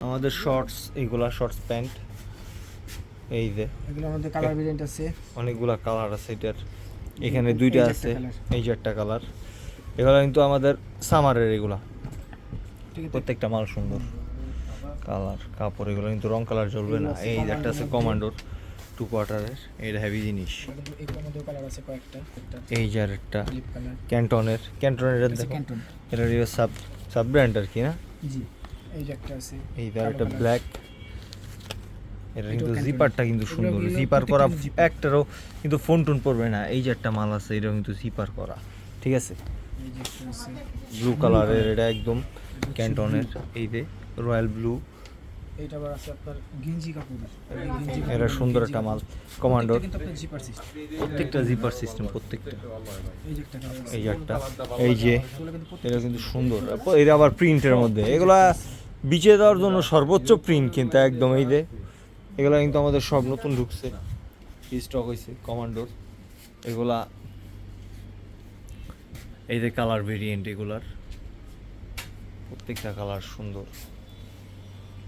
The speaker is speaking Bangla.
আমাদের শর্টস, এইগুলা শর্টস প্যান্ট, এই যে এগুলোর মধ্যে কালার ভেরিয়েন্ট আছে, অনেকগুলা কালার আছে এটার। এখানে দুইটা আছে, এই যে একটা কালার। এগুলো কিন্তু আমাদের সামারের, এগুলা প্রত্যেকটা মাল সুন্দর কালার কাপড়। এগুলো কিন্তু রং কালার জ্বলবে না। এই যে একটা আছে কমান্ডোর 2 কোয়ার্টারের, এটা হেভি জিনিস। এর মধ্যে কালার আছে কয়েকটা। এই যে আর একটা ক্যান্টনের দেখো, এটা সাব ব্র্যান্ড আর কি না? জি, এই যে একটা আছে, এই যে আর একটা ব্ল্যাক। এটা কিন্তু জিপারটা কিন্তু সুন্দর, জিপার করা, একটারও কিন্তু ফোন টোন পড়বে না। এই যে একটা মাল আছে, এটা কিন্তু জিপার করা, ঠিক আছে। এই যে একটা আছে ব্লু কালারের, এটা একদম ক্যান্টনের, এই যে রয়্যাল ব্লু। এইটা আবার আছে আপনার গেঞ্জি কাপড়, এটা সুন্দর একটা মাল, কমান্ডোর। কিন্তু আপনার জিপার সিস্টেম, প্রত্যেকটা জিপার সিস্টেম, প্রত্যেকটা। এই যে একটা কালার আছে, এই যে একটা, এই যে এটা কিন্তু সুন্দর। এটা আবার প্রিন্টের মধ্যে, এগুলা বিচে দেওয়ার জন্য সর্বোচ্চ প্রিন্ট কিন্তু একদম। এই যে এগুলা কিন্তু আমাদের সব নতুন ঢুকছে, স্টক হয়েছে কমান্ডোর। এগুলা এই যে কালার ভেরিয়েন্ট, এগুলার প্রত্যেকটা কালার সুন্দর।